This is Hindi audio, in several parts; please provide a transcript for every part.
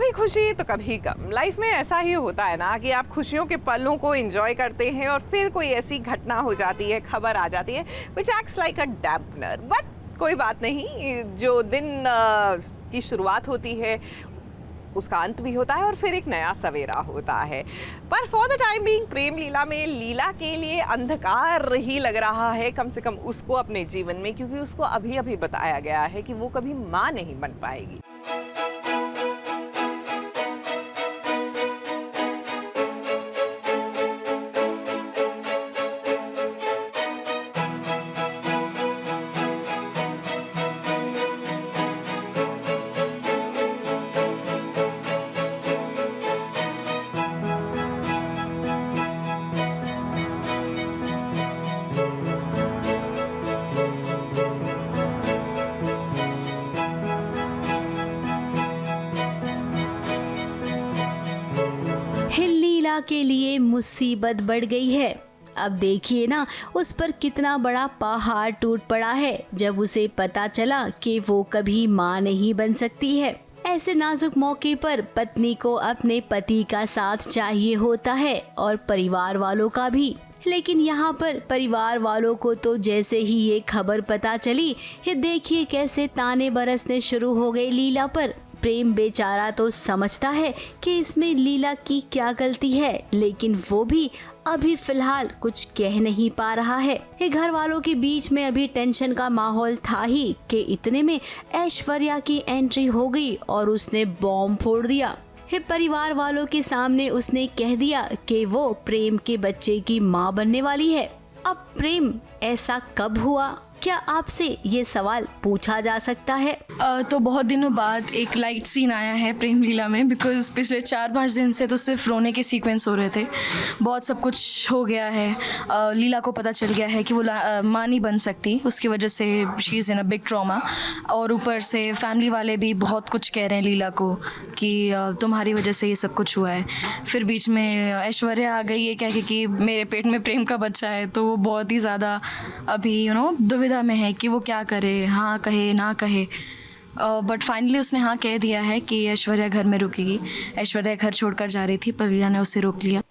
कभी खुशी तो कभी गम। लाइफ में ऐसा ही होता है ना कि आप खुशियों के पलों को एंजॉय करते हैं और फिर कोई ऐसी घटना हो जाती है, खबर आ जाती है which acts like a dampener। But कोई बात नहीं, जो दिन की शुरुआत होती है उसका अंत भी होता है और फिर एक नया सवेरा होता है। पर फॉर द टाइम बीइंग प्रेम लीला में लीला के लिए अंधकार ही लग रहा है, कम से कम उसको अपने जीवन में, क्योंकि उसको अभी अभी बताया गया है कि वो कभी मां नहीं बन पाएगी। लीला के लिए मुसीबत बढ़ गई है। अब देखिए ना, उस पर कितना बड़ा पहाड़ टूट पड़ा है जब उसे पता चला कि वो कभी मां नहीं बन सकती है। ऐसे नाजुक मौके पर पत्नी को अपने पति का साथ चाहिए होता है और परिवार वालों का भी। लेकिन यहाँ पर परिवार वालों को तो जैसे ही ये खबर पता चली, ये देखिए कैसे ताने बरसने शुरू हो गए लीला पर। प्रेम बेचारा तो समझता है कि इसमें लीला की क्या गलती है, लेकिन वो भी अभी फिलहाल कुछ कह नहीं पा रहा है। ये घर वालों के बीच में अभी टेंशन का माहौल था ही कि इतने में ऐश्वर्या की एंट्री हो गई और उसने बॉम्ब फोड़ दिया। परिवार वालों के सामने उसने कह दिया कि वो प्रेम के बच्चे की मां बनने वाली है। अब प्रेम ऐसा कब हुआ, क्या आपसे ये सवाल पूछा जा सकता है? तो बहुत दिनों बाद एक लाइट सीन आया है प्रेम लीला में, बिकॉज पिछले 4-5 दिन से तो सिर्फ रोने के सीक्वेंस हो रहे थे। बहुत सब कुछ हो गया है। लीला को पता चल गया है कि वो मां नहीं बन सकती, उसकी वजह से she is in a big trauma. और ऊपर से फैमिली वाले भी बहुत कुछ कह रहे हैं लीला को कि तुम्हारी वजह से ये सब कुछ हुआ है। फिर बीच में ऐश्वर्या आ गई है कह के कि मेरे पेट में प्रेम का बच्चा है, तो वो बहुत ही ज़्यादा अभी दुविधा में है कि वो क्या करे, हाँ कहे ना कहे। बट फाइनली उसने हाँ कह दिया है कि ऐश्वर्या घर में रुकेगी। ऐश्वर्या घर छोड़कर जा रही थी पर लीला ने उसे रोक लिया।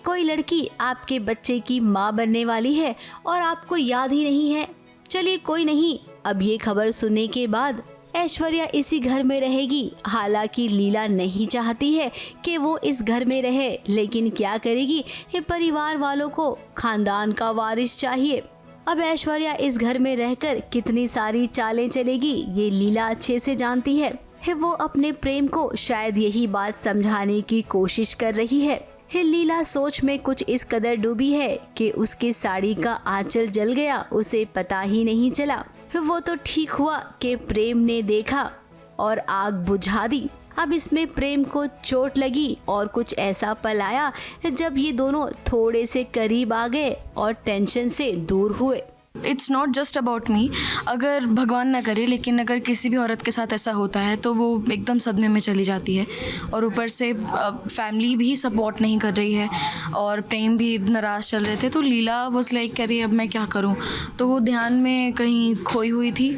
कोई लड़की आपके बच्चे की माँ बनने वाली है और आपको याद ही नहीं है। चलिए कोई नहीं, अब ये खबर सुनने के बाद ऐश्वर्या इसी घर में रहेगी। हालांकि लीला नहीं चाहती है कि वो इस घर में रहे, लेकिन क्या करेगी, ये परिवार वालों को खानदान का वारिस चाहिए। अब ऐश्वर्या इस घर में रहकर कितनी सारी चालें चलेगी ये लीला अच्छे से जानती है। वो अपने प्रेम को शायद यही बात समझाने की कोशिश कर रही है। लीला सोच में कुछ इस कदर डूबी है कि उसकी साड़ी का आंचल जल गया, उसे पता ही नहीं चला। वो तो ठीक हुआ कि प्रेम ने देखा और आग बुझा दी। अब इसमें प्रेम को चोट लगी और कुछ ऐसा पल आया जब ये दोनों थोड़े से करीब आ गए और टेंशन से दूर हुए। It's not just about me. अगर भगवान ना करे, लेकिन अगर किसी भी औरत के साथ ऐसा होता है तो वो एकदम सदमे में चली जाती है। और ऊपर से फैमिली भी सपोर्ट नहीं कर रही है और प्रेम भी नाराज़ चल रहे थे। तो लीला बस लाइक कह रही अब मैं क्या करूं। तो वो ध्यान में कहीं खोई हुई थी,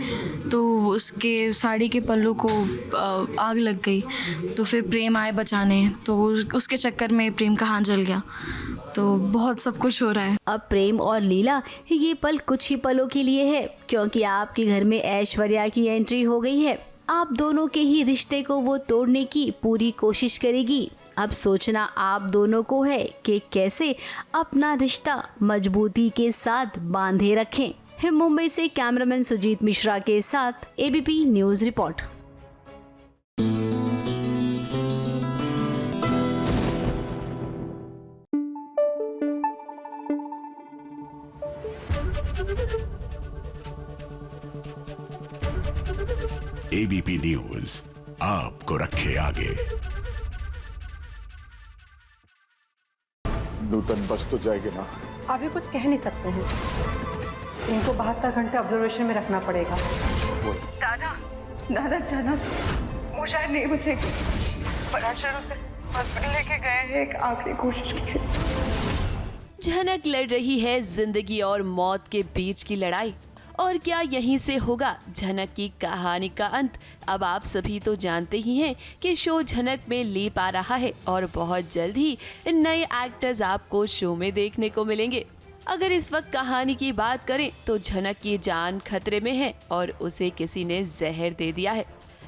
तो उसके साड़ी के पल्लू को आग लग गई। तो फिर प्रेम आए बचाने, तो उसके चक्कर में प्रेम का हाथ जल गया। तो बहुत सब कुछ हो रहा है। अब प्रेम और लीला ये पल कुछ ही पलों के लिए है, क्योंकि आपके घर में ऐश्वर्या की एंट्री हो गई है। आप दोनों के ही रिश्ते को वो तोड़ने की पूरी कोशिश करेगी। अब सोचना आप दोनों को है कि कैसे अपना रिश्ता मजबूती के साथ बांधे रखें। मुंबई से कैमरामैन सुजीत मिश्रा के साथ ABP news report. ABP news आपको रखे आगे। नूतन बच तो जाएगी ना? अभी कुछ कह नहीं सकते हैं, इनको 72 घंटे ऑब्जर्वेशन में रखना पड़ेगा। दादा अचानक वो शायद नहीं बचेगी, पर अचानक से हॉस्पिटल लेके गए हैं, एक आखिरी कोशिश की। झनक लड़ रही है जिंदगी और मौत के बीच की लड़ाई। और क्या यहीं से होगा झनक की कहानी का अंत? अब आप सभी तो जानते ही हैं कि शो झनक में लीप आ रहा है और बहुत जल्द ही नए एक्टर्स आपको शो में देखने को मिलेंगे। अगर इस वक्त कहानी की बात करें तो झनक की जान खतरे में है और उसे किसी ने जहर दे दिया है।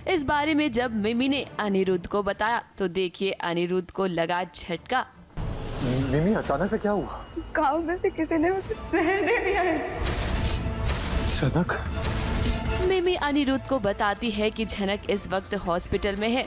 इस बारे में जब मिमी ने अनिरुद्ध को बताया तो देखिए अनिरुद्ध को लगा झटका। मिमी अचानक से क्या हुआ? गांव में से किसी ने उसे जहर दे दिया है। झनक? मिमी अनिरुद्ध को बताती है कि झनक इस वक्त हॉस्पिटल में है।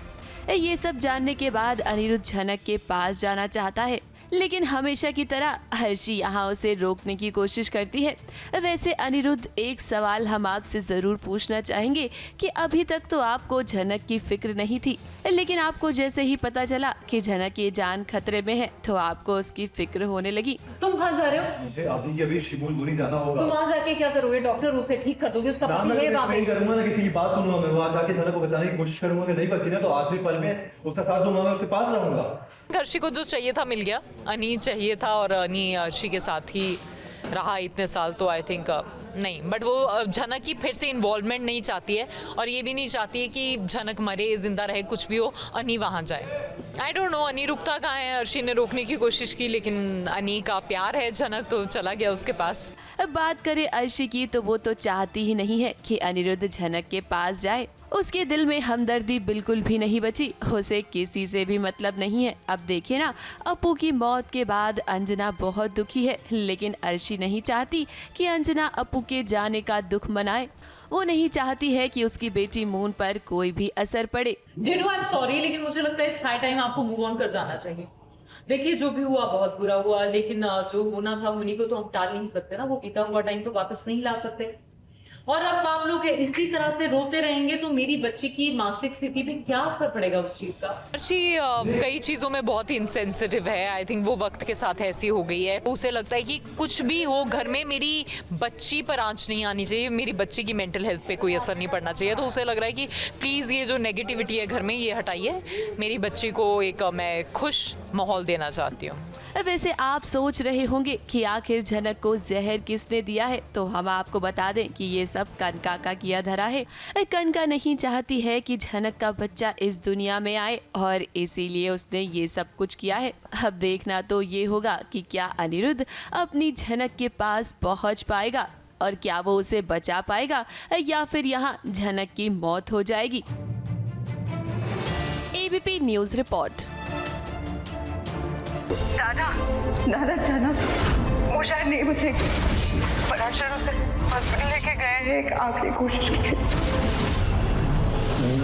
ये सब जानने के बाद अनिरुद्ध झनक के पास जाना चाहता है, लेकिन हमेशा की तरह हर्षी यहाँ उसे रोकने की कोशिश करती है। वैसे अनिरुद्ध, एक सवाल हम आपसे जरूर पूछना चाहेंगे कि अभी तक तो आपको झनक की फिक्र नहीं थी, लेकिन आपको जैसे ही पता चला कि झनक की जान खतरे में है तो आपको उसकी फिक्र होने लगी। तुम कहाँ जा रहे हो? मुझे अभी शिमूलपुरी जाना होगा। तुम वहाँ जाके क्या करोगे? डॉक्टर उसे ठीक कर दोगे? उसका पति है वहाँ पे। करूंगा ना, किसी की बात सुनूंगा मैं, वहाँ जाके झनक को बचाने की कोशिश करूंगा। नहीं बची ना तो आखिरी पल में उसका साथ दूंगा, मैं उसके पास रहूंगा। हर्षी को जो चाहिए था मिल गया, अनी चाहिए था और अनी हर्षी के साथ ही रहा इतने साल, तो आई थिंक नहीं, बट वो झनक की फिर से इन्वॉल्वमेंट नहीं चाहती है और ये भी नहीं चाहती है कि झनक मरे जिंदा रहे कुछ भी हो, अनी वहाँ जाए। आई डोंट नो अनी रुकता कहाँ है। हर्षी ने रोकने की कोशिश की लेकिन अनी का प्यार है झनक तो चला गया उसके पास। अब बात करें अर्शी की तो वो तो चाहती ही नहीं है कि अनिरुद्ध झनक के पास जाए। उसके दिल में हमदर्दी बिल्कुल भी नहीं बची, उसे किसी से भी मतलब नहीं है। अब देखिए ना, अपू की मौत के बाद अंजना बहुत दुखी है, लेकिन अर्शी नहीं चाहती कि अंजना अपू के जाने का दुख मनाए। वो नहीं चाहती है कि उसकी बेटी मून पर कोई भी असर पड़े। जिन्नू, आई एम सॉरी, लेकिन मुझे लगता है इट्स हाई टाइम आपको मूव ऑन कर जाना चाहिए। देखिए जो भी हुआ बहुत बुरा हुआ, लेकिन जो होना था उन्हीं को तो हम टाल नहीं सकते ना। वो बीता हुआ टाइम तो वापस नहीं ला सकते। और अब आप लोग इसी तरह से रोते रहेंगे तो मेरी बच्ची की मानसिक स्थिति पे क्या असर पड़ेगा उस चीज का? हर्षी कई चीज़ों में बहुत इनसेंसिटिव है। आई थिंक वो वक्त के साथ ऐसी हो गई है। उसे लगता है कि कुछ भी हो घर में मेरी बच्ची पर आंच नहीं आनी चाहिए, मेरी बच्ची की मेंटल हेल्थ पे कोई असर नहीं पड़ना चाहिए। तो उसे लग रहा है कि प्लीज़ ये जो नेगेटिविटी है घर में ये हटाइए, मेरी बच्ची को एक मैं खुश माहौल देना चाहती हूँ। वैसे आप सोच रहे होंगे कि आखिर झनक को जहर किसने दिया है, तो हम आपको बता दें कि ये सब कनका का किया धरा है। कनका नहीं चाहती है कि झनक का बच्चा इस दुनिया में आए और इसीलिए उसने ये सब कुछ किया है। अब देखना तो ये होगा कि क्या अनिरुद्ध अपनी झनक के पास पहुंच पाएगा और क्या वो उसे बचा पाएगा या फिर यहाँ झनक की मौत हो जाएगी। ABP news report. दादा झनक वो शायद नहीं बचेगी। पराशर उसे हॉस्पिटल लेके गए हैं एक आखिरी कोशिश की।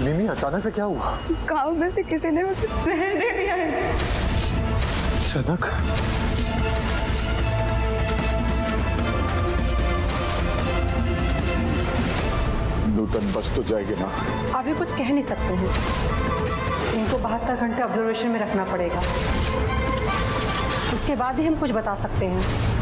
मिमी अचानक से क्या हुआ? गांव में से किसी ने उसे जहर दे दिया है। झनक? नूतन बच तो जाएगी ना? अभी कुछ कह नहीं सकते हैं, इनको 72 घंटे ऑब्जर्वेशन में रखना पड़ेगा, उसके बाद ही हम कुछ बता सकते हैं।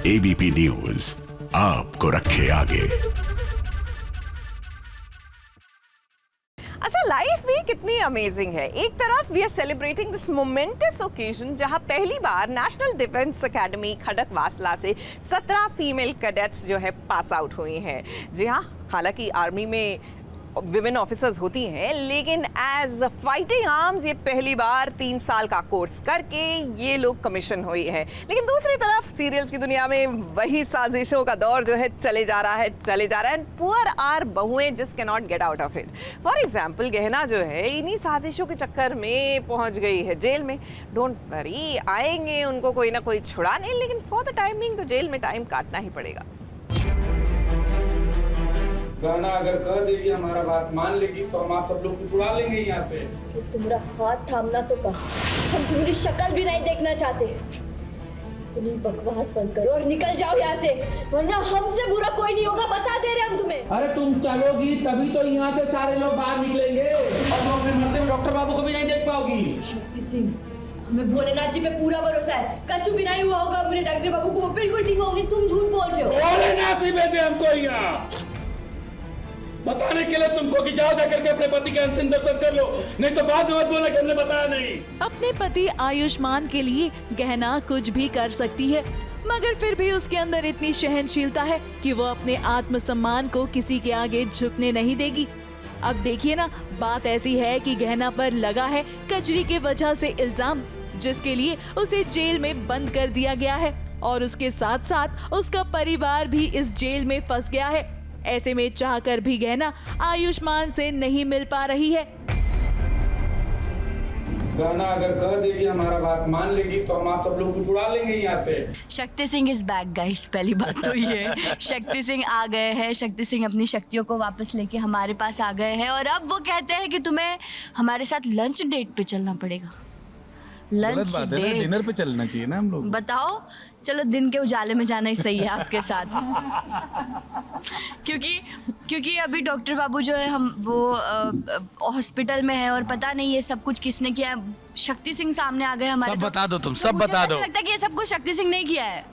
एबीपी न्यूज आपको रखे आगे। अच्छा, लाइफ भी कितनी अमेजिंग है। एक तरफ we are celebrating this momentous occasion जहां पहली बार नेशनल डिफेंस एकेडमी खड़कवासला से 17 फीमेल कैडेट्स जो है पास आउट हुई हैं। जी हाँ, हालांकि आर्मी में विमेन ऑफिसर्स होती हैं, लेकिन एज फाइटिंग आर्म्स ये पहली बार 3 साल का कोर्स करके ये लोग कमीशन हुई है। लेकिन दूसरी तरफ सीरियल्स की दुनिया में वही साजिशों का दौर जो है चले जा रहा है। एंड पुअर आर बहुएं just can not get out of it. For example, गहना जो है इन्हीं साजिशों के चक्कर में पहुंच गई है जेल में। डोंट वरी, आएंगे उनको कोई ना कोई छुड़ाने, लेकिन फॉर द टाइमिंग तो जेल में टाइम काटना ही पड़ेगा। गहना अगर कर देगी, हमारा बात मान लेगी तो हम आप सब लोग को उड़ा लेंगे यहाँ से। तो तुम्हारा हाथ थामना तो कहा, हम तुम्हारी शक्ल भी नहीं देखना चाहते। अपनी बकवास बंद करो और निकल जाओ यहाँ से, वरना हमसे बुरा कोई नहीं होगा, बता दे रहे हम तुम्हें। अरे तुम चलोगी तभी तो यहाँ से सारे लोग बाहर निकलेंगे और तुम अपने मरते हुए डॉक्टर बाबू को भी नहीं देख पाओगी। शक्ति सिंह, हमें भोलेनाथ जी पे पूरा भरोसा है, कछु भी नहीं हुआ होगा मेरे डॉक्टर बाबू को, वो बिल्कुल ठीक होंगे। तुम झूठ बोल रहे हो। भोलेनाथ ही भेजे हमको यहाँ बताने के लिए तुमको कि जाओ जाकर के अपने पति के अंतिम दर्शन कर लो, नहीं तो बाद में मत बोलना कि हमने बताया नहीं। अपने पति आयुष्मान के लिए गहना कुछ भी कर सकती है, मगर फिर भी उसके अंदर इतनी सहनशीलता है कि वो अपने आत्मसम्मान को किसी के आगे झुकने नहीं देगी। अब देखिए ना, बात ऐसी है कि गहना पर लगा है कजरी के वजह से इल्जाम, जिसके लिए उसे जेल में बंद कर दिया गया है और उसके साथ साथ उसका परिवार भी इस जेल में फंस गया है। ऐसे में चाहकर भी गहना आयुष्मान से नहीं मिल पा रही है। गहना अगर कह देगी, हमारा बात मान लेगी तो हम आप सब लोग को छुड़ा लेंगे यहाँ से। Shakti Singh is back guys, पहली बात तो ये शक्ति सिंह आ गए हैं। शक्ति सिंह अपनी शक्तियों को वापस लेके हमारे पास आ गए हैं और अब वो कहते हैं कि तुम्हें हमारे साथ लंच डेट पे चलना पड़ेगा। लंच डेट, डिनर पे चलना चाहिए ना हम लोग। बताओ, चलो दिन के उजाले में जाना ही सही है आपके साथ। क्योंकि अभी डॉक्टर बाबू जो है हम वो हॉस्पिटल में है और पता नहीं ये सब कुछ किसने किया है। शक्ति सिंह सामने आ गए हमारे। सब बता दो, तुम सब बता दो। लगता है कि ये सब कुछ शक्ति सिंह ने किया है।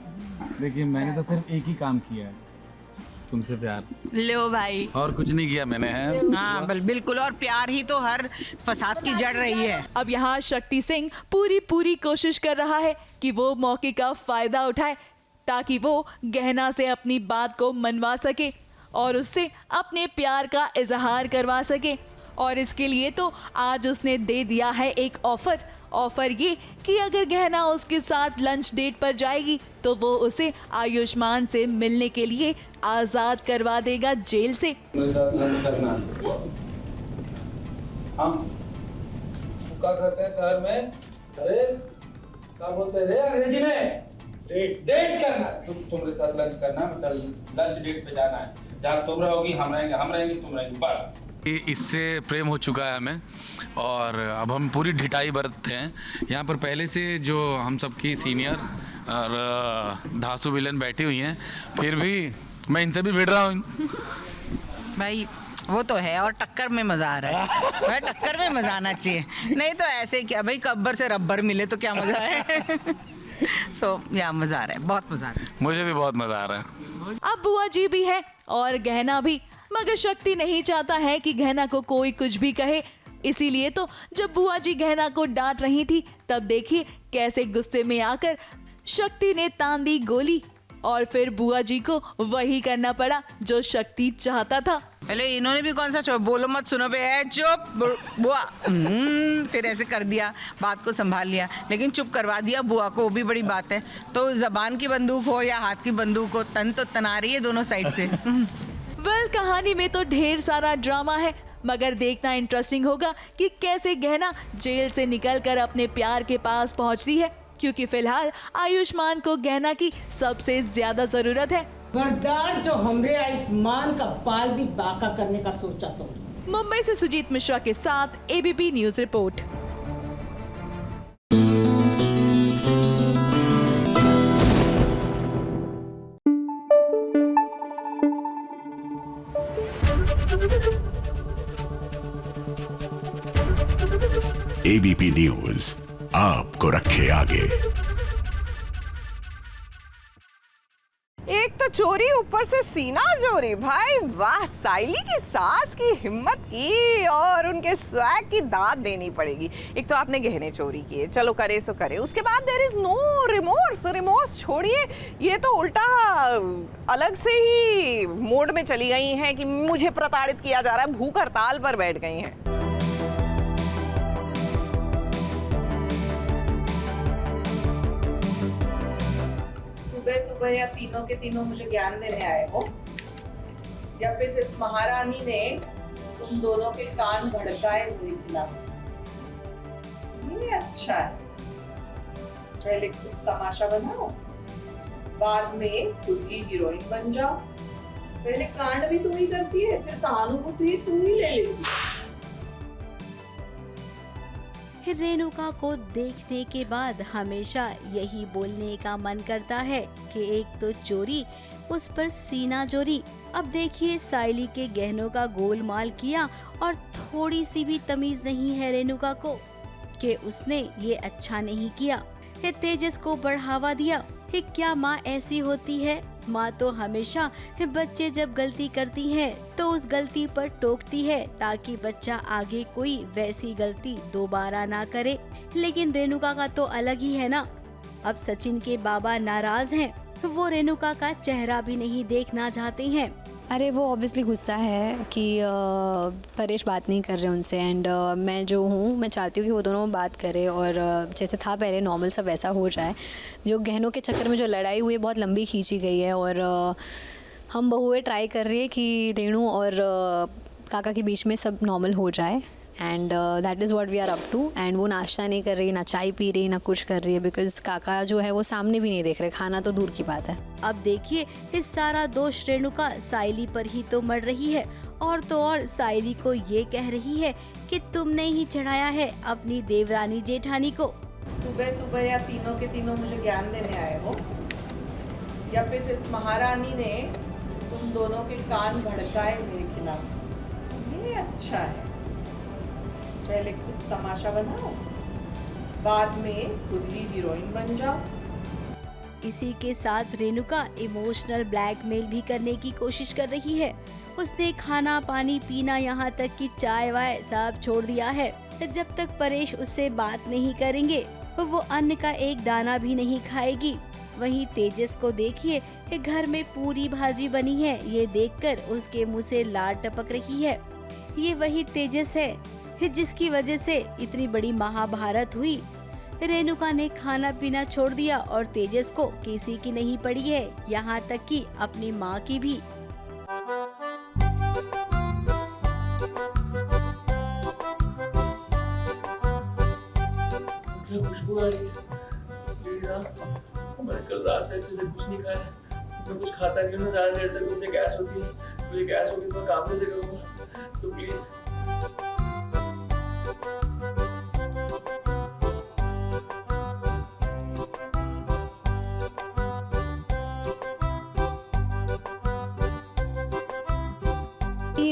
देखिए मैंने तो सिर्फ एक ही काम किया है, तुमसे प्यार। लो भाई, और कुछ नहीं किया मैंने। है हाँ बिल्कुल, और प्यार ही तो हर फसाद की जड़ रही है। अब यहाँ शक्ति सिंह पूरी कोशिश कर रहा है कि वो मौके का फायदा उठाए ताकि वो गहना से अपनी बात को मनवा सके और उससे अपने प्यार का इजहार करवा सके। और इसके लिए तो आज उसने दे दिया है एक ऑफर ये कि अगर गहना उसके साथ लंच डेट पर जाएगी तो वो उसे आयुष्मान से मिलने के लिए आजाद करवा देगा जेल से। मेरे साथ लंच करना। हाँ क्या कहते हैं शहर में, अरे क्या बोलते हैं अंग्रेजी में, डेट करना। तुम्हारे साथ लंच करना, मतलब लंच डेट पे जाना है। जहाँ तुम रहोगी हम रहेंगे तुम रहेंगी, बस। इससे प्रेम हो चुका है हमें और अब हम पूरी ढिठाई बरतते हैं। यहाँ पर पहले से जो हम सबकी सीनियर और धासु विलन बैठी हुई हैं, फिर भी मैं इनसे भी भिड़ रहा हूँ। भाई वो तो है, और टक्कर में मजा आ रहा है। भाई टक्कर में मजा आना चाहिए, नहीं तो ऐसे क्या भाई, कब्बर से रब्बर मिले तो क्या मजा है। या मजा आ रहा है, बहुत मजा आ रहा है। मुझे भी बहुत मजा आ रहा है। अब बुआ जी भी है और गहना भी, मगर शक्ति नहीं चाहता है कि गहना को कोई कुछ भी कहे। इसीलिए तो जब बुआ जी गहना को डांट रही थी तब देखिए कैसे गुस्से में आकर शक्ति ने तान दी गोली और फिर बुआ जी को वही करना पड़ा जो शक्ति चाहता था। पहले इन्होंने भी कौन सा चुप, बोलो मत सुनो पे है, चुप बुआ। फिर ऐसे कर दिया, बात को संभाल लिया, लेकिन चुप करवा दिया बुआ को, वो भी बड़ी बात है। तो जबान की बंदूक हो या हाथ की बंदूक हो, तन तो तना रही है दोनों साइड से। कहानी में तो ढेर सारा ड्रामा है, मगर देखना इंटरेस्टिंग होगा कि कैसे गहना जेल से निकलकर अपने प्यार के पास पहुंचती है, क्योंकि फिलहाल आयुष्मान को गहना की सबसे ज्यादा जरूरत है। बरदार जो हमरे आयुष्मान का बाल भी बाका करने का सोचा तो। मुंबई से सुजीत मिश्रा के साथ ABP news report. ABP news आपको रखे आगे। एक तो चोरी, ऊपर से सीना चोरी। भाई वाह, साइली की सास की हिम्मत की और उनके स्वैग की दाद देनी पड़ेगी। एक तो आपने गहने चोरी किए, चलो करे सो करे, उसके बाद देयर इज नो रिमोर्स छोड़िए, ये तो उल्टा अलग से ही मोड में चली गई हैं कि मुझे प्रताड़ित किया जा रहा है, भूख हड़ताल पर बैठ गई हैं। सुबह या तीनों के तीनों मुझे ज्ञान देने आए हो, या फिर जिस महारानी ने तुम दोनों के कान भड़काए हुए खिला। ये अच्छा है, पहले खुद तमाशा बनाओ, बाद में खुद की हीरोइन बन जाओ। पहले कांड भी तू ही करती है, फिर सहानुभूति तू ही ले लेती है। रेणुका को देखने के बाद हमेशा यही बोलने का मन करता है कि एक तो चोरी, उस पर सीना चोरी। अब देखिए साइली के गहनों का गोलमाल किया और थोड़ी सी भी तमीज नहीं है रेणुका को। कि उसने ये अच्छा नहीं किया, तेजस को बढ़ावा दिया। क्या माँ ऐसी होती है? माँ तो हमेशा बच्चे जब गलती करती है तो उस गलती पर टोकती है ताकि बच्चा आगे कोई वैसी गलती दोबारा ना करे। लेकिन रेणुका का तो अलग ही है ना। अब सचिन के बाबा नाराज हैं, वो रेणुका का चेहरा भी नहीं देखना चाहते हैं। अरे वो ऑब्वियसली गुस्सा है कि परेश बात नहीं कर रहे उनसे, एंड मैं जो हूँ मैं चाहती हूँ कि वो दोनों बात करें और जैसे था पहले नॉर्मल सब वैसा हो जाए। जो गहनों के चक्कर में जो लड़ाई हुई है बहुत लंबी खींची गई है और हम बहुएं ट्राई कर रही है कि रेणु और काका के बीच में सब नॉर्मल हो जाए, and that is what we are up to. And वो नाश्ता नहीं कर रही, ना चाय पी रही, ना कुछ कर रही है, बिकॉज काका जो है वो सामने भी नहीं देख रहे, खाना तो दूर की बात है। अब देखिए इस सारा दोष रेणुका साइली पर ही तो मर रही है, और तो और साइली को ये कह रही है कि तुमने ही चढ़ाया है अपनी देवरानी जेठानी को। सुबह सुबह या तीनों के तीनों मुझे ज्ञान देने आए हो, या फिर इस महारानी ने तुम दोनों के कान भड़काए मेरे खिलाफ? ये अच्छा है, पहले खुद तमाशा बनाओ, बाद में खुद ही हीरोइन बन जाओ। इसी के साथ रेणुका इमोशनल ब्लैकमेल भी करने की कोशिश कर रही है। उसने खाना पानी पीना यहाँ तक कि चाय वाय सब छोड़ दिया है। जब तक परेश उससे बात नहीं करेंगे वो अन्न का एक दाना भी नहीं खाएगी। वहीं तेजस को देखिए, घर में पूरी भाजी बनी है, ये देखकर उसके मुंह से लार टपक रही है। ये वही तेजस है जिसकी वजह से इतनी बड़ी महाभारत हुई। रेणुका ने खाना पीना छोड़ दिया और तेजस को किसी की नहीं पड़ी है, यहाँ तक कि अपनी माँ की भी। खुशबू आ रही है। मैंने कल रात से अच्छे से कुछ नहीं खाया, मैं कुछ खाता नहीं हूँ, ज़्यादा देर तक मुझे गैस होती है, मुझे गैस होगी तो मैं काम कैसे करूँगा? तो please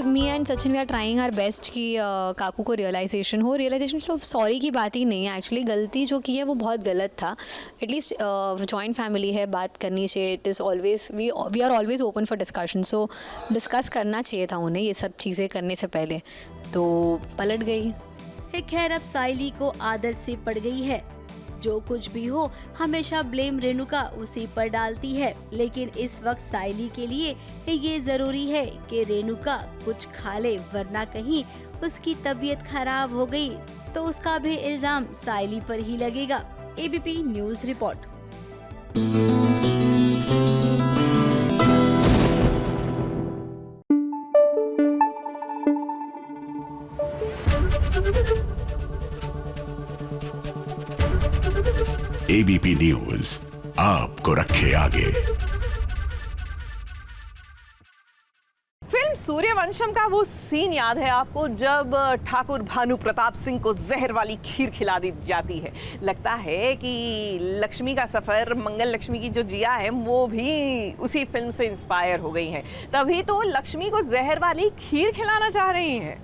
me and Sachin we are trying our best कि काकू को रियलाइजेशन तो सॉरी की बात ही नहीं है। एक्चुअली गलती जो की है वो बहुत गलत था। एटलीस्ट जॉइंट फैमिली है, बात करनी चाहिए। It is always we are always open for discussion, so discuss करना चाहिए था उन्हें ये सब चीज़ें करने से पहले, तो पलट गई। खैर अब साइली को आदत से पड़ गई है, जो कुछ भी हो हमेशा ब्लेम रेणुका उसी पर डालती है। लेकिन इस वक्त साइली के लिए ये जरूरी है कि रेणुका कुछ खा ले, वरना कहीं उसकी तबीयत खराब हो गई तो उसका भी इल्जाम साइली पर ही लगेगा। ABP news report. ABP news आपको रखे आगे। फिल्म सूर्यवंशम का वो सीन याद है आपको जब ठाकुर भानु प्रताप सिंह को जहर वाली खीर खिला दी जाती है? लगता है कि लक्ष्मी का सफर, मंगल लक्ष्मी की जो जिया है वो भी उसी फिल्म से इंस्पायर हो गई हैं। तभी तो लक्ष्मी को जहर वाली खीर खिलाना चाह रही हैं।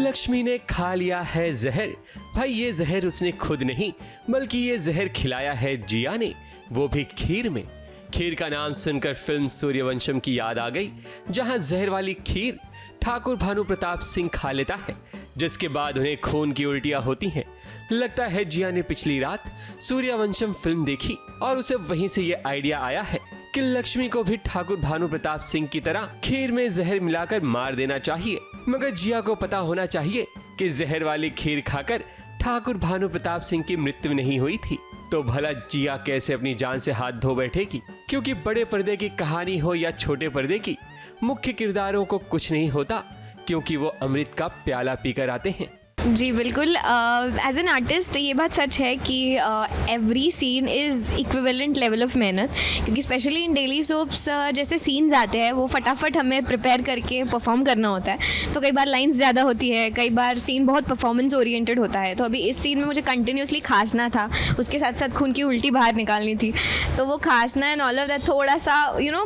लक्ष्मी ने खा लिया है जहर। भाई ये जहर उसने खुद नहीं बल्कि ये जहर खिलाया है जिया ने, वो भी खीर में। खीर का नाम सुनकर फिल्म सूर्यवंशम की याद आ गई, जहां जहर वाली खीर ठाकुर भानु प्रताप सिंह खा लेता है, जिसके बाद उन्हें खून की उल्टियां होती हैं। लगता है जिया ने पिछली रात सूर्यवंशम फिल्म देखी और उसे वहीं से ये आइडिया आया है कि लक्ष्मी को भी ठाकुर भानु प्रताप सिंह की तरह खीर में जहर मिलाकर मार देना चाहिए। मगर जिया को पता होना चाहिए कि जहर वाली खीर खाकर ठाकुर भानु प्रताप सिंह की मृत्यु नहीं हुई थी। तो भला जिया कैसे अपनी जान से हाथ धो बैठेगी? क्योंकि बड़े पर्दे की कहानी हो या छोटे पर्दे की, मुख्य किरदारों को कुछ नहीं होता, क्योंकि वो अमृत का प्याला पीकर आते हैं। जी बिल्कुल, एज एन आर्टिस्ट ये बात सच है कि every scene is equivalent level of मेहनत, क्योंकि स्पेशली इन डेली सोप्स जैसे सीन्स आते हैं वो फटाफट हमें प्रिपेयर करके परफॉर्म करना होता है, तो कई बार लाइंस ज़्यादा होती है, कई बार सीन बहुत परफॉर्मेंस ओरिएंटेड होता है। तो अभी इस सीन में मुझे कंटिन्यूसली खांसना था, उसके साथ साथ खून की उल्टी बाहर निकालनी थी, तो वो खांसना एंड ऑल ऑफ दैट थोड़ा सा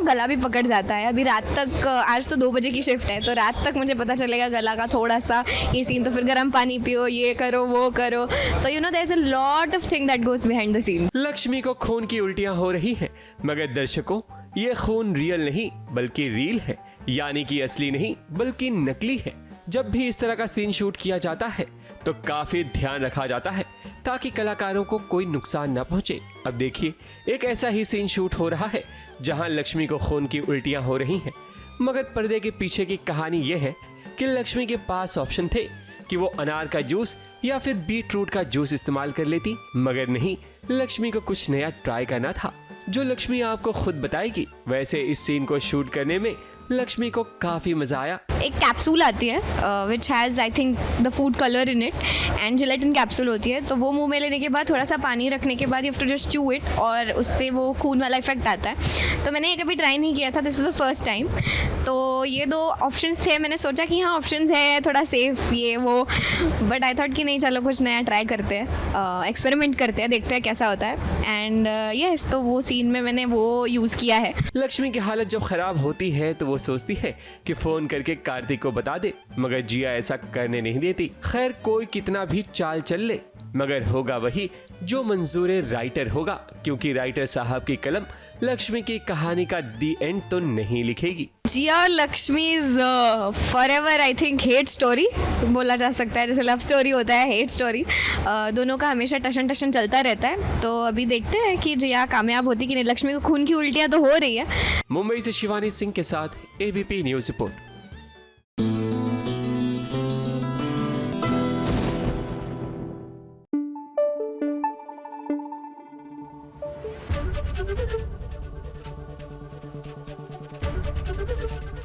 गला भी पकड़ जाता है। अभी रात तक, आज तो 2 बजे की शिफ्ट है, तो रात तक मुझे पता चलेगा गला का थोड़ा सा, ये सीन तो फिर गर्म पानी पियो, ये करो वो करो, तो there is a lot of thing that goes behind the scene. Lakshmi को खून की उल्टियां हो रही हैं, मगर दर्शकों ये खून रियल नहीं बल्कि रील है, यानी कि असली नहीं बल्कि नकली है। जब भी इस तरह का सीन शूट किया जाता है तो काफी ध्यान रखा जाता है ताकि कलाकारों को कोई नुकसान न पहुंचे। अब देखिए, एक ऐसा ही सीन शूट हो रहा है जहां लक्ष्मी को खून की उल्टियां हो रही हैं, मगर पर्दे के पीछे की कहानी यह है कि लक्ष्मी के पास ऑप्शन थे कि वो अनार का जूस या फिर बीट रूट का जूस इस्तेमाल कर लेती, मगर नहीं, लक्ष्मी को कुछ नया ट्राई करना था, जो लक्ष्मी आपको खुद बताएगी। वैसे इस सीन को शूट करने में लक्ष्मी को काफी मजा आया। एक कैप्सूल आती है which has I think the food colour in it and gelatin capsule होती है, तो वो मुंह में लेने के बाद थोड़ा सा पानी रखने के बाद you have to just chew it और उससे वो खून वाला इफेक्ट आता है। तो मैंने ये कभी ट्राई नहीं किया था, this is the first time. तो ये 2 ऑप्शंस थे, मैंने सोचा कि हाँ ऑप्शंस है थोड़ा सेफ ये वो, बट आई थॉट कि नहीं चलो कुछ नया ट्राई करते हैं, एक्सपेरिमेंट करते हैं, देखते हैं कैसा होता है। एंड यस, तो वो सीन में मैंने वो यूज़ किया है। लक्ष्मी की हालत जब खराब होती है तो वो सोचती है कि फोन करके कार्तिक को बता दे, मगर जिया ऐसा करने नहीं देती। खैर, कोई कितना भी चाल चल ले, मगर होगा वही जो मंजूर राइटर होगा, क्योंकि राइटर साहब की कलम लक्ष्मी की कहानी का दी एंड तो नहीं लिखेगी। Jiya Lakshmi is forever I think hate story बोला जा सकता है, जैसे लव स्टोरी होता है हेट स्टोरी, दोनों का हमेशा टशन टशन चलता रहता है। तो अभी देखते हैं कि जिया कामयाब होती कि नहीं। लक्ष्मी को खून की उल्टियाँ तो हो रही है। मुंबई से शिवानी सिंह के साथ ABP news report.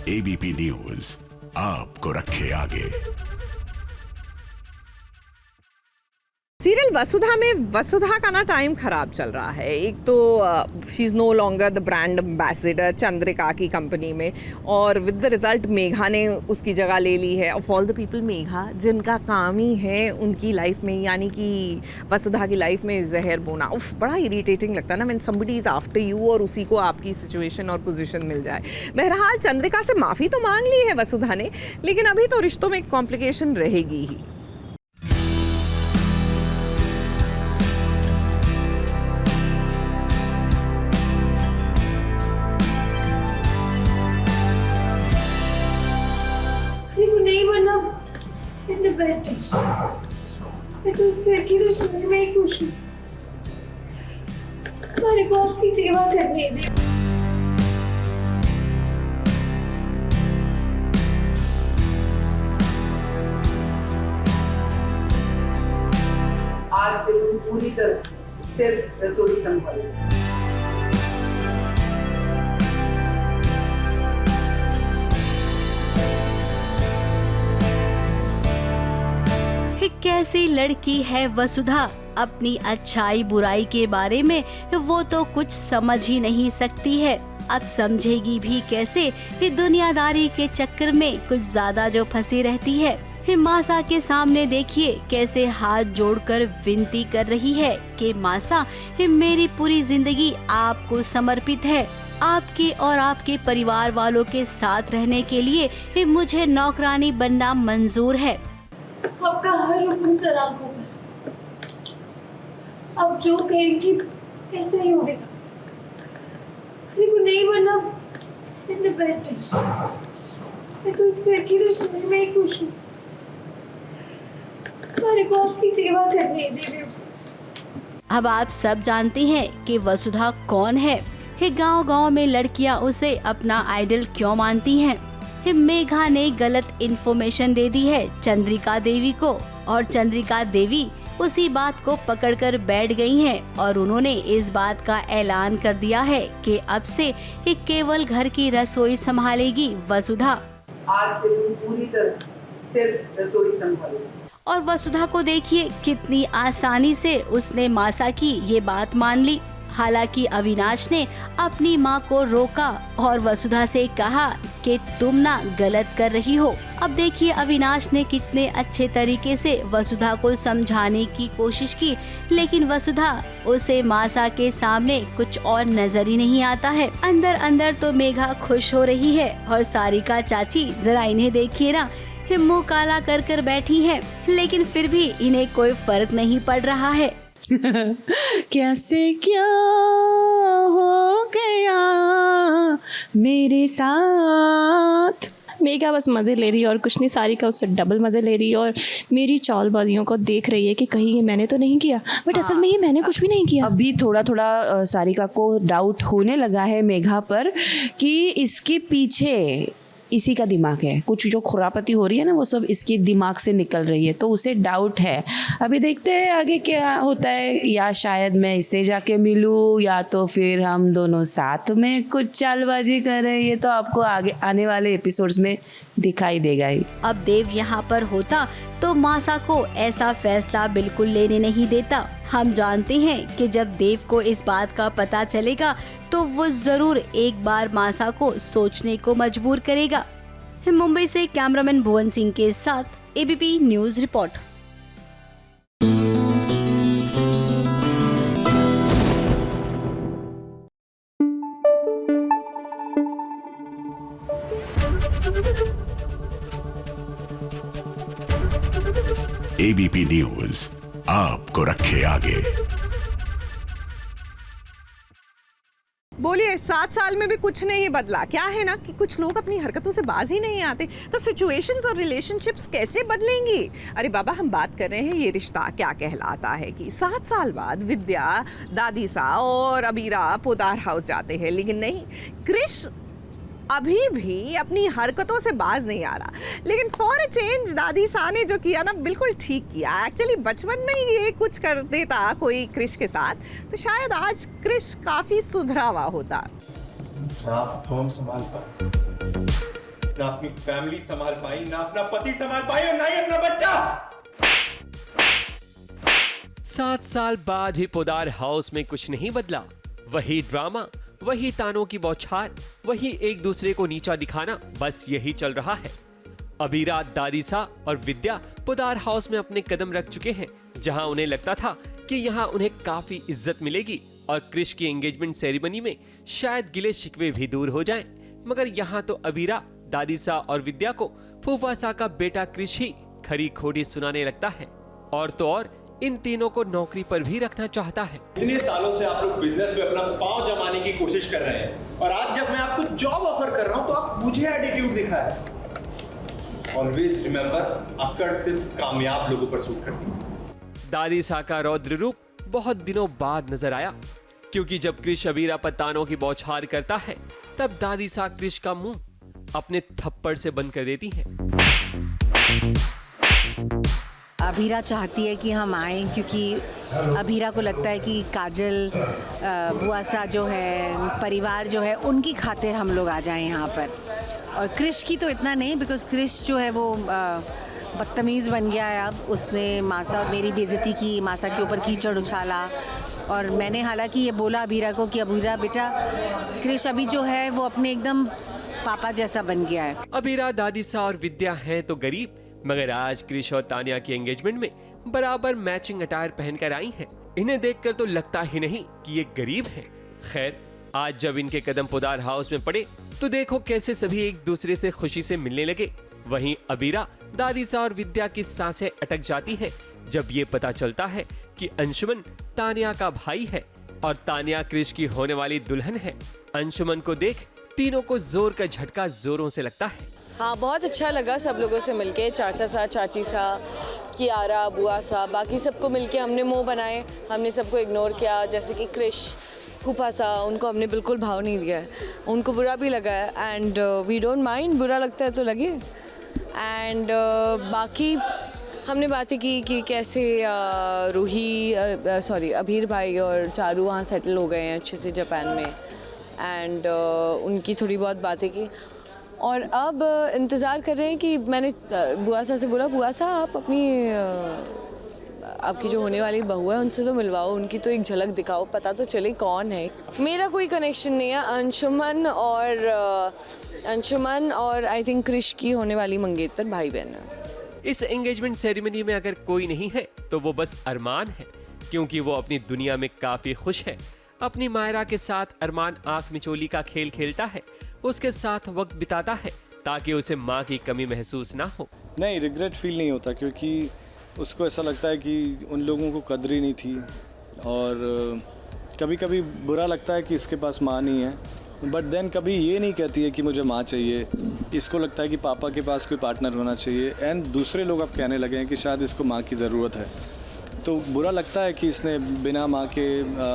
ABP news आपको रखे आगे। सीरियल वसुधा में वसुधा का ना टाइम खराब चल रहा है। एक तो she is no longer the brand ambassador Chandrika की कंपनी में, और विद द रिजल्ट मेघा ने उसकी जगह ले ली है। Of all the people Megha, जिनका काम ही है उनकी लाइफ में, यानी कि वसुधा की लाइफ में जहर बोना। उफ, बड़ा इरिटेटिंग लगता है ना, when somebody is after you और उसी को आपकी सिचुएशन और पोजीशन मिल जाए। बहरहाल चंद्रिका से माफी तो मांग ली है वसुधा ने, लेकिन अभी तो रिश्तों में कॉम्प्लिकेशन रहेगी ही। नहीं बनना इतने बेस्ट है, मैं तो इस घर की रसोई में ही खुश हूँ। तुम्हारे बॉस की सेवा करनी है। आज से तुम पूरी तरह सिर्फ रसोई संभालो। कैसी लड़की है वसुधा, अपनी अच्छाई बुराई के बारे में वो तो कुछ समझ ही नहीं सकती है। अब समझेगी भी कैसे कि दुनियादारी के चक्कर में कुछ ज्यादा जो फंसी रहती है। मासा के सामने देखिए कैसे हाथ जोड़कर विनती कर रही है कि मासा, मेरी पूरी जिंदगी आपको समर्पित है। आपके और आपके परिवार वालों के साथ रहने के लिए मुझे नौकरानी बनना मंजूर है। आपका हर हुक्म सर आंखों पर, अब जो कहेंगी ऐसा ही होगा। नहीं बनना इतने बेस्ट है, मैं तो इस घर की रसोई में ही खुश हूँ। तुम्हारे बॉस की सेवा करनी है देवी। अब आप सब जानते हैं कि वसुधा कौन है। गांव-गांव में लड़कियां उसे अपना आइडल क्यों मानती हैं। मेघा ने गलत इन्फॉर्मेशन दे दी है चंद्रिका देवी को, और चंद्रिका देवी उसी बात को पकड़कर बैठ गई हैं और उन्होंने इस बात का ऐलान कर दिया है कि अब से केवल घर की रसोई संभालेगी वसुधा। आज से तुम पूरी तरह सिर्फ रसोई संभालो। और वसुधा को देखिए कितनी आसानी से उसने मासा की ये बात मान ली। हालांकि अविनाश ने अपनी माँ को रोका और वसुधा से कहा कि तुम ना गलत कर रही हो। अब देखिए अविनाश ने कितने अच्छे तरीके से वसुधा को समझाने की कोशिश की, लेकिन वसुधा उसे मासा के सामने कुछ और नजर ही नहीं आता है। अंदर अंदर तो मेघा खुश हो रही है और सारिका चाची जरा इन्हें देखिए ना, मुंह काला कर कर बैठी है, लेकिन फिर भी इन्हें कोई फर्क नहीं पड़ रहा है। कैसे क्या हो गया मेरे साथ। मेघा बस मज़े ले रही है और कुछ नहीं, सारिका उससे डबल मज़े ले रही है और मेरी चालबाजियों को देख रही है कि कहीं ये मैंने तो नहीं किया, बट असल में ये मैंने कुछ भी नहीं किया। अभी थोड़ा थोड़ा सारिका को डाउट होने लगा है मेघा पर कि इसके पीछे इसी का दिमाग है, कुछ जो खुरापती हो रही है ना वो सब इसके दिमाग से निकल रही है, तो उसे डाउट है। अभी देखते हैं आगे क्या होता है, या शायद मैं इससे जाके मिलूं या तो फिर हम दोनों साथ में कुछ चालबाजी करें। ये तो आपको आगे आने वाले एपिसोड्स में दिखाई देगा ही। अब देव यहाँ पर होता तो मासा को ऐसा फैसला बिल्कुल लेने नहीं देता। हम जानते हैं कि जब देव को इस बात का पता चलेगा तो वो जरूर एक बार मासा को सोचने को मजबूर करेगा। मुंबई से कैमरामैन भुवन सिंह के साथ ABP news report. ABP news आपको रखे आगे। बोलिए 7 साल में भी कुछ नहीं बदला। क्या है ना कि कुछ लोग अपनी हरकतों से बाज ही नहीं आते, तो सिचुएशंस और रिलेशनशिप्स कैसे बदलेंगी। अरे बाबा, हम बात कर रहे हैं ये रिश्ता क्या कहलाता है कि 7 साल बाद विद्या, दादीसा और अबीरा पोदार हाउस जाते हैं, लेकिन नहीं, क्रिश अभी भी अपनी हरकतों से बाज नहीं आ रहा। लेकिन फॉर अ चेंज दादी सा ने जो किया ना, बिल्कुल ठीक किया। एक्चुअली बचपन में ये कुछ कर देता कोई क्रिश के साथ तो शायद आज क्रिश काफी सुधरा हुआ होता। ना आप फर्म संभाल पाई, ना अपनी फैमिली संभाल पाई, ना अपना पति संभाल पाई और ना ही अपना बच्चा। 7 साल बाद भी पोदार हाउस में कुछ नहीं बदला। वही ड्रामा, वही तानों की बौछार, वही एक दूसरे को नीचा दिखाना, बस यही चल रहा है। अबीरा, दादीसा और विद्या पोदार हाउस में अपने कदम रख चुके हैं, जहां उन्हें लगता था कि यहां उन्हें काफी इज्जत मिलेगी और क्रिश की एंगेजमेंट सेरेमनी में शायद गिले शिकवे भी दूर हो जाएं। मगर यहाँ तो अबीरा, दादीसा और विद्या को फूफासा का बेटा क्रिश ही खरी खोटी सुनाने लगता है, और तो और इन तीनों को नौकरी पर भी रखना चाहता है। इतने सालों से आप लोग बिजनेस में अपना पांव जमाने की कोशिश कर रहे हैं और आज जब मैं आपको जॉब ऑफर कर रहा हूं तो आप मुझे एटीट्यूड दिखाए। ऑलवेज रिमेंबर, अक्कड़ सिर्फ कामयाब लोगों पर सूट करती है। दादीसा का रौद्र रूप बहुत दिनों बाद नजर आया, क्योंकि जब क्रिश अबीरा पर तानों की बौछार करता है तब दादीसा क्रिश का मुंह अपने थप्पड़ से बंद कर देती है। अबीरा चाहती है कि हम आए, क्योंकि अबीरा को लगता है कि काजल, बुआसा जो है, परिवार जो है, उनकी खातिर हम लोग आ जाएं यहाँ पर। और क्रिश की तो इतना नहीं, बिकॉज क्रिश जो है वो बदतमीज़ बन गया है। अब उसने मासा और मेरी बेइज्जती की, मासा के ऊपर कीचड़ उछाला, और मैंने हालांकि ये बोला अबीरा को कि अबीरा बेटा, क्रिश अभी जो है वो अपने एकदम पापा जैसा बन गया है। अबीरा, दादीसा और विद्या हैं तो गरीब, मगर आज क्रिश और तानिया की एंगेजमेंट में बराबर मैचिंग अटायर पहनकर आई हैं। इन्हें देखकर तो लगता ही नहीं कि ये गरीब हैं। खैर, आज जब इनके कदम पोदार हाउस में पड़े तो देखो कैसे सभी एक दूसरे से खुशी से मिलने लगे। वहीं अबीरा, दादीसा और विद्या की सांसें अटक जाती हैं जब ये पता चलता है कि अंशुमन तानिया का भाई है और तानिया क्रिश की होने वाली दुल्हन है। अंशुमन को देख तीनों को जोर का झटका जोरों से लगता है। हाँ, बहुत अच्छा लगा सब लोगों से मिलके, चाचा सा, चाची सा, कियारा, बुआ सा, बाकी सबको मिलके हमने मुंह बनाए, हमने सबको इग्नोर किया। जैसे कि क्रिश, फूफा सा, उनको हमने बिल्कुल भाव नहीं दिया है, उनको बुरा भी लगा है, एंड वी डोंट माइंड, बुरा लगता है तो लगे। एंड बाकी हमने बातें की कि कैसे अभीर भाई और चारू वहाँ सेटल हो गए हैं अच्छे से जापान में, एंड उनकी थोड़ी बहुत बातें की। और अब इंतज़ार कर रहे हैं कि मैंने बुआ सा से बोला, बुआ सा आप अपनी आपकी जो होने वाली बहू है उनसे तो मिलवाओ, उनकी तो एक झलक दिखाओ, पता तो चले कौन है। मेरा कोई कनेक्शन नहीं है, अंशुमन और आई थिंक क्रिश की होने वाली मंगेतर भाई बहन है। इस एंगेजमेंट सेरेमनी में अगर कोई नहीं है तो वो बस अरमान है, क्योंकि वो अपनी दुनिया में काफी खुश है। अपनी मायरा के साथ अरमान आंख मिचोली का खेल खेलता है, उसके साथ वक्त बिताता है ताकि उसे माँ की कमी महसूस ना हो। नहीं, रिग्रेट फील नहीं होता, क्योंकि उसको ऐसा लगता है कि उन लोगों को कदर ही नहीं थी, और कभी कभी बुरा लगता है कि इसके पास माँ नहीं है, बट देन कभी ये नहीं कहती है कि मुझे माँ चाहिए। इसको लगता है कि पापा के पास कोई पार्टनर होना चाहिए, एंड दूसरे लोग अब कहने लगे हैं कि शायद इसको माँ की ज़रूरत है। तो बुरा लगता है कि इसने बिना माँ के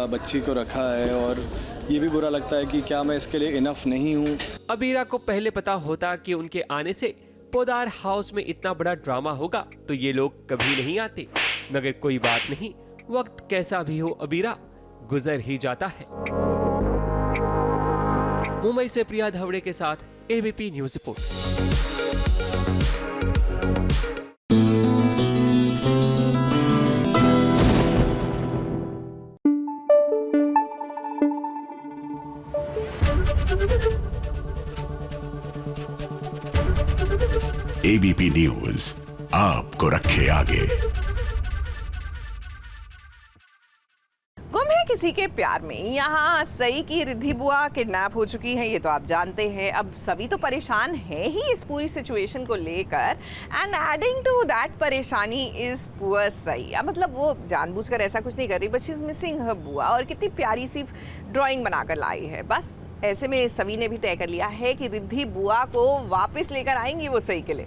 बच्ची को रखा है, और ये भी बुरा लगता है कि क्या मैं इसके लिए इनफ नहीं हूँ। अबीरा को पहले पता होता कि उनके आने से पोदार हाउस में इतना बड़ा ड्रामा होगा तो ये लोग कभी नहीं आते, मगर कोई बात नहीं, वक्त कैसा भी हो अबीरा गुजर ही जाता है। मुंबई से प्रिया धवड़े के साथ ABP news report. ABP news आपको रखे आगे। गुम है किसी के प्यार में, यहाँ सई की रिद्धि बुआ किडनैप हो चुकी है, ये तो आप जानते हैं। अब सभी तो परेशान है ही इस पूरी सिचुएशन को लेकर, एंड एडिंग टू दैट परेशानी इज पुअर सई। मतलब वो जानबूझकर ऐसा कुछ नहीं कर रही, बट शी इज मिसिंग हर बुआ, और कितनी प्यारी सी ड्राइंग बनाकर लाई है। बस ऐसे में सभी ने भी तय कर लिया है कि रिद्धि बुआ को वापस लेकर आएंगी वो सई के लिए।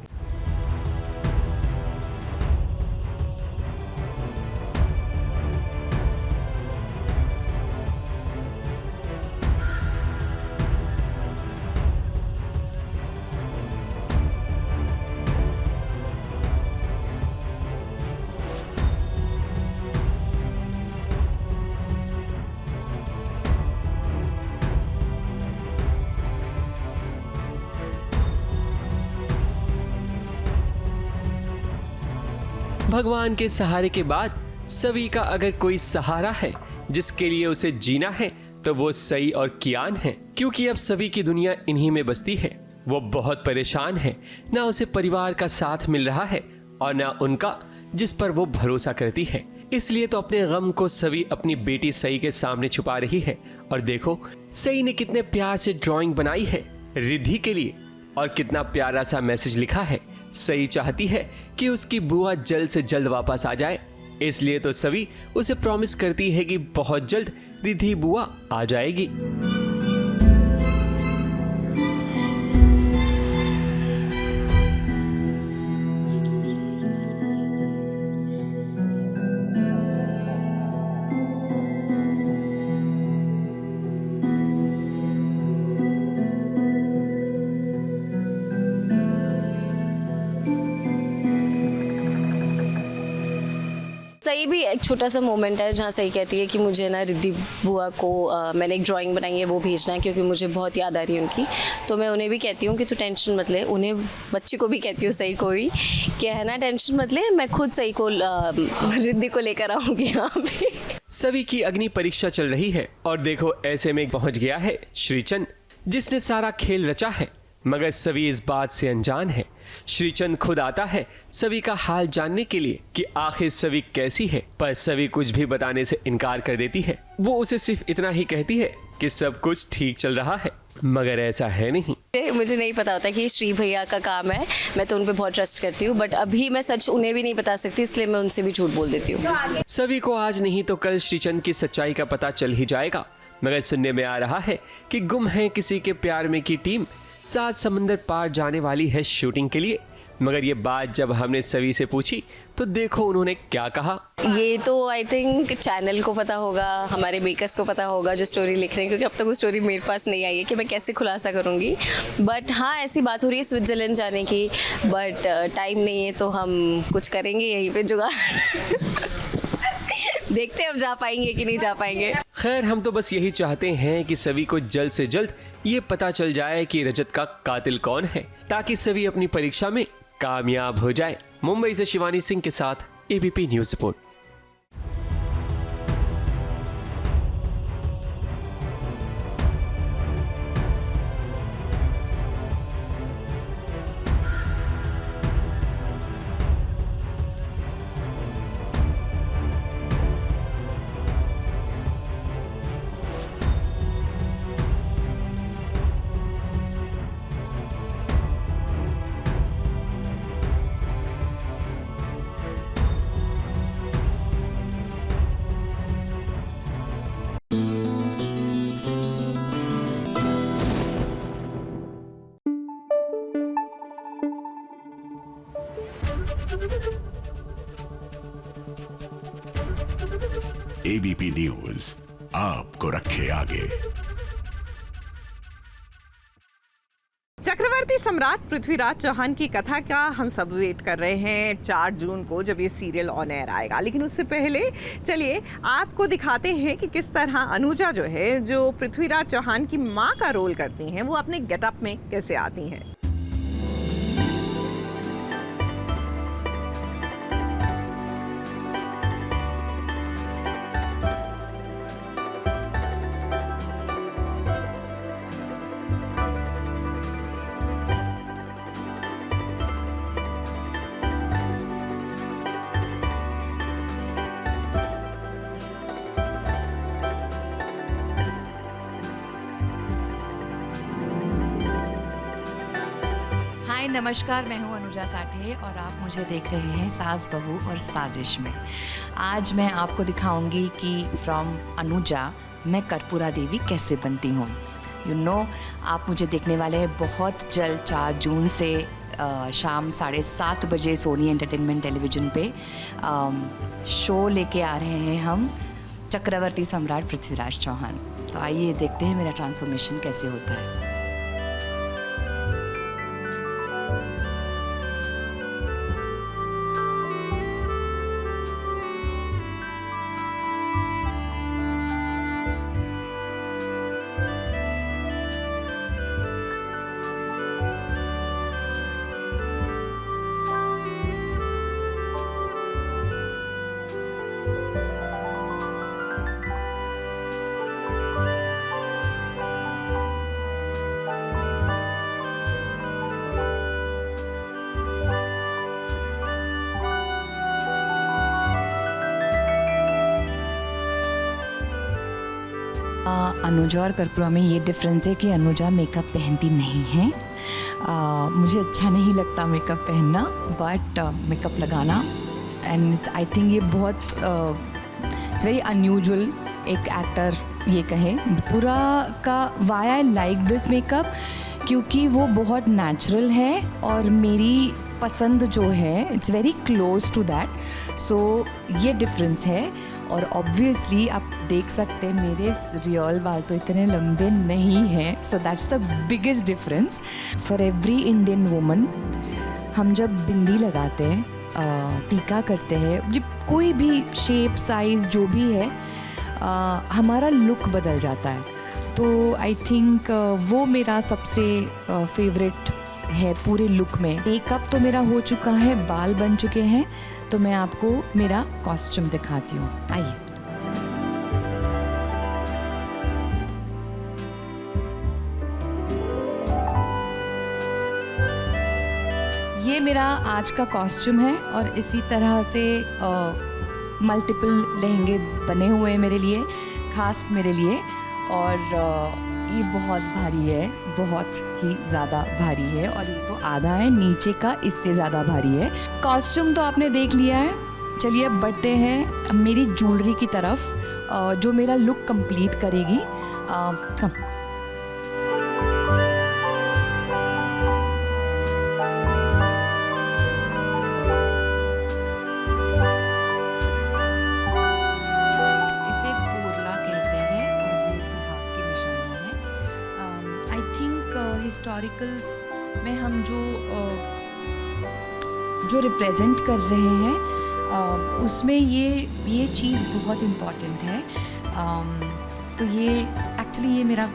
भगवान के सहारे के बाद सभी का अगर कोई सहारा है जिसके लिए उसे जीना है तो वो सई और कियान है, क्योंकि अब सभी की दुनिया इन्हीं में बसती है। वो बहुत परेशान है, ना उसे परिवार का साथ मिल रहा है और ना उनका जिस पर वो भरोसा करती है। इसलिए तो अपने गम को सभी अपनी बेटी सई के सामने छुपा रही है। और देखो सई ने कितने प्यार से ड्राइंग बनाई है रिद्धि के लिए, और कितना प्यारा सा मैसेज लिखा है। सई चाहती है कि उसकी बुआ जल्द से जल्द वापस आ जाए, इसलिए तो सभी उसे प्रॉमिस करती है कि बहुत जल्द रिद्धि बुआ आ जाएगी। सही भी एक छोटा सा मोमेंट है जहाँ सही कहती है कि मुझे ना रिद्धि बुआ को मैंने एक ड्राइंग बनाई है वो भेजना है, क्योंकि मुझे बहुत याद आ रही है उनकी। तो मैं उन्हें भी कहती हूँ कि तू टेंशन मत ले, उन्हें बच्ची को भी कहती हूँ सही को भी क्या है ना, टेंशन मत ले, मैं खुद सही को रिद्धि को लेकर आऊँगी यहाँ पे। सभी की अग्नि परीक्षा चल रही है और देखो ऐसे में पहुंच गया है श्रीचंद, जिसने सारा खेल रचा है, मगर सभी इस बात से अनजान है। श्रीचंद खुद आता है सभी का हाल जानने के लिए कि आखिर सभी कैसी है, पर सभी कुछ भी बताने से इनकार कर देती है। वो उसे सिर्फ इतना ही कहती है कि सब कुछ ठीक चल रहा है, मगर ऐसा है नहीं। मुझे नहीं पता होता कि श्री भैया का काम है, मैं तो उन पे बहुत ट्रस्ट करती हूँ, बट अभी मैं सच उन्हें भी नहीं बता सकती, इसलिए मैं उनसे भी झूठ बोल देती हूँ। सभी को आज नहीं तो कल श्रीचंद की सच्चाई का पता चल ही जाएगा, मगर सुनने में आ रहा है कि गुम है किसी के प्यार में की टीम 7 समंदर पार जाने वाली है शूटिंग के लिए। मगर ये बात जब हमने सभी से पूछी तो देखो उन्होंने क्या कहा। ये तो आई थिंक चैनल को पता होगा, हमारे मेकर्स को पता होगा जो स्टोरी लिख रहे हैं, क्योंकि अब तक वो स्टोरी मेरे पास नहीं आई है कि मैं कैसे खुलासा करूँगी। बट हाँ, ऐसी बात हो रही है स्विट्ज़रलैंड जाने की, बट टाइम नहीं है तो हम कुछ करेंगे यहीं पे जुगाड़। देखते हैं अब जा पाएंगे कि नहीं जा पाएंगे। खैर हम तो बस यही चाहते हैं कि सभी को जल्द से जल्द ये पता चल जाए कि रजत का कातिल कौन है, ताकि सभी अपनी परीक्षा में कामयाब हो जाए। मुंबई से शिवानी सिंह के साथ ABP news report. ABP news आपको रखे आगे। चक्रवर्ती सम्राट पृथ्वीराज चौहान की कथा का हम सब वेट कर रहे हैं 4 जून को, जब ये सीरियल ऑन एयर आएगा। लेकिन उससे पहले चलिए आपको दिखाते हैं कि किस तरह अनुजा जो है, जो पृथ्वीराज चौहान की मां का रोल करती हैं, वो अपने गेटअप में कैसे आती हैं। नमस्कार, मैं हूं अनुजा साठे और आप मुझे देख रहे हैं सास बहू और साजिश में। आज मैं आपको दिखाऊंगी कि फ्रॉम अनुजा मैं कर्पूरा देवी कैसे बनती हूं। यू नो, आप मुझे देखने वाले हैं बहुत जल्द 4 जून से शाम 7:30 बजे सोनी एंटरटेनमेंट टेलीविज़न पे शो लेके आ रहे हैं हम, चक्रवर्ती सम्राट पृथ्वीराज चौहान। तो आइए देखते हैं मेरा ट्रांसफॉर्मेशन कैसे होता है। अनुजा और कर्पूरा में ये डिफरेंस है कि अनुजा मेकअप पहनती नहीं है। मुझे अच्छा नहीं लगता मेकअप पहनना, बट मेकअप लगाना, एंड आई थिंक ये बहुत इट्स वेरी अनयूजुअल एक एक्टर ये कहे। पूरा का why I like this makeup क्योंकि वो बहुत नेचुरल है और मेरी पसंद जो है it's very close to that. So ये डिफरेंस है। और ऑब्वियसली आप देख सकते हैं मेरे रियल बाल तो इतने लंबे नहीं हैं, so that's the biggest difference. For every Indian woman हम जब बिंदी लगाते हैं, टीका करते हैं, जब कोई भी शेप साइज़ जो भी है, हमारा लुक बदल जाता है। तो आई थिंक वो मेरा सबसे फेवरेट है पूरे लुक में। मेकअप तो मेरा हो चुका है, बाल बन चुके हैं, तो मैं आपको मेरा कॉस्ट्यूम दिखाती हूँ। आइए। ये मेरा आज का कॉस्ट्यूम है और इसी तरह से मल्टीपल लहंगे बने हुए हैं मेरे लिए, खास मेरे लिए। और ये बहुत भारी है, बहुत ही ज़्यादा भारी है, और ये तो आधा है, नीचे का इससे ज़्यादा भारी है। कॉस्ट्यूम तो आपने देख लिया है, चलिए अब बढ़ते हैं मेरी ज्वेलरी की तरफ, जो मेरा लुक कंप्लीट करेगी। हिस्टोरिकल्स में हम जो रिप्रेजेंट कर रहे हैं उसमें ये चीज़ बहुत इम्पॉर्टेंट है। तो ये एक्चुअली ये मेरा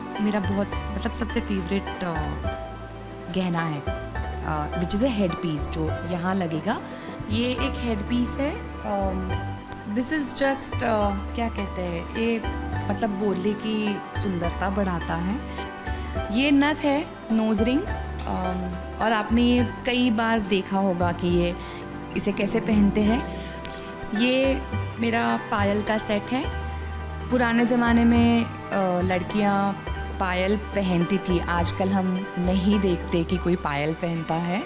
बहुत मतलब सबसे फेवरेट गहना है, which is a head piece जो यहाँ लगेगा। ये एक हेड पीस है। दिस इज़ जस्ट क्या कहते हैं, ये मतलब बोले की सुंदरता बढ़ाता है। ये नथ है, नोज रिंग, और आपने ये कई बार देखा होगा कि ये इसे कैसे पहनते हैं। ये मेरा पायल का सेट है। पुराने ज़माने में लड़कियां पायल पहनती थी, आजकल हम नहीं देखते कि कोई पायल पहनता है,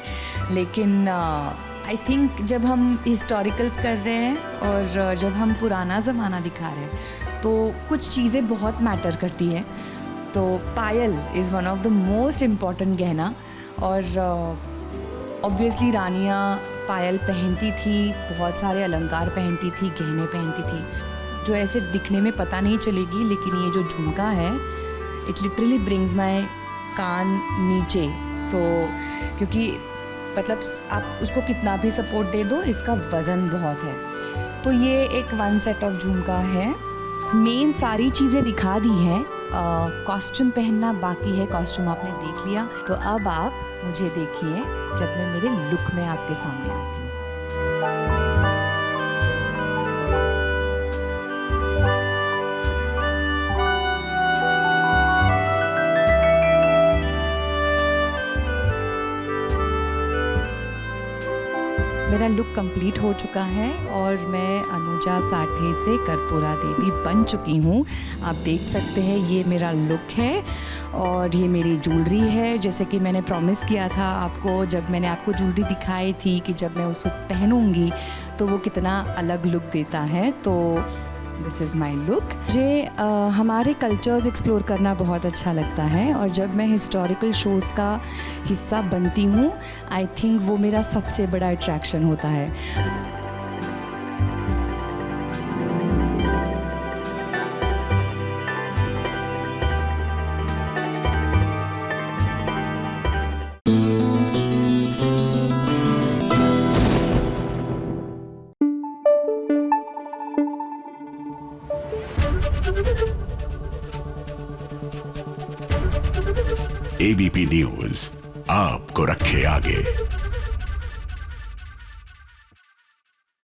लेकिन आई थिंक जब हम हिस्टोरिकल्स कर रहे हैं और जब हम पुराना ज़माना दिखा रहे हैं तो कुछ चीज़ें बहुत मैटर करती है। तो payal is one of the most important gahna, और ऑब्वियसली रानियाँ पायल पहनती थी, बहुत सारे अलंकार पहनती थी, गहने पहनती थी, जो ऐसे दिखने में पता नहीं चलेगी, लेकिन ये जो झुमका है इट लिटरली ब्रिंग्स माय कान नीचे। तो क्योंकि मतलब आप उसको कितना भी सपोर्ट दे दो, इसका वज़न बहुत है। तो ये एक 1 सेट ऑफ झुमका है। मेन सारी चीज़ें दिखा दी है, कॉस्ट्यूम पहनना बाकी है। कॉस्ट्यूम आपने देख लिया, तो अब आप मुझे देखिए जब मैं मेरे लुक में आपके सामने आती हूँ। मेरा लुक कंप्लीट हो चुका है और मैं अनुजा साठे से कर्पूरा देवी बन चुकी हूँ। आप देख सकते हैं ये मेरा लुक है और ये मेरी ज्वेलरी है। जैसे कि मैंने प्रॉमिस किया था आपको, जब मैंने आपको ज्वेलरी दिखाई थी कि जब मैं उसको पहनूंगी तो वो कितना अलग लुक देता है। तो दिस इज़ माई लुक। मुझे हमारे कल्चर्स एक्सप्लोर करना बहुत अच्छा लगता है, और जब मैं हिस्टोरिकल शोज़ का हिस्सा बनती हूँ आई थिंक वो मेरा सबसे बड़ा अट्रैक्शन होता है। एबीपी न्यूज़ आपको रखे आगे।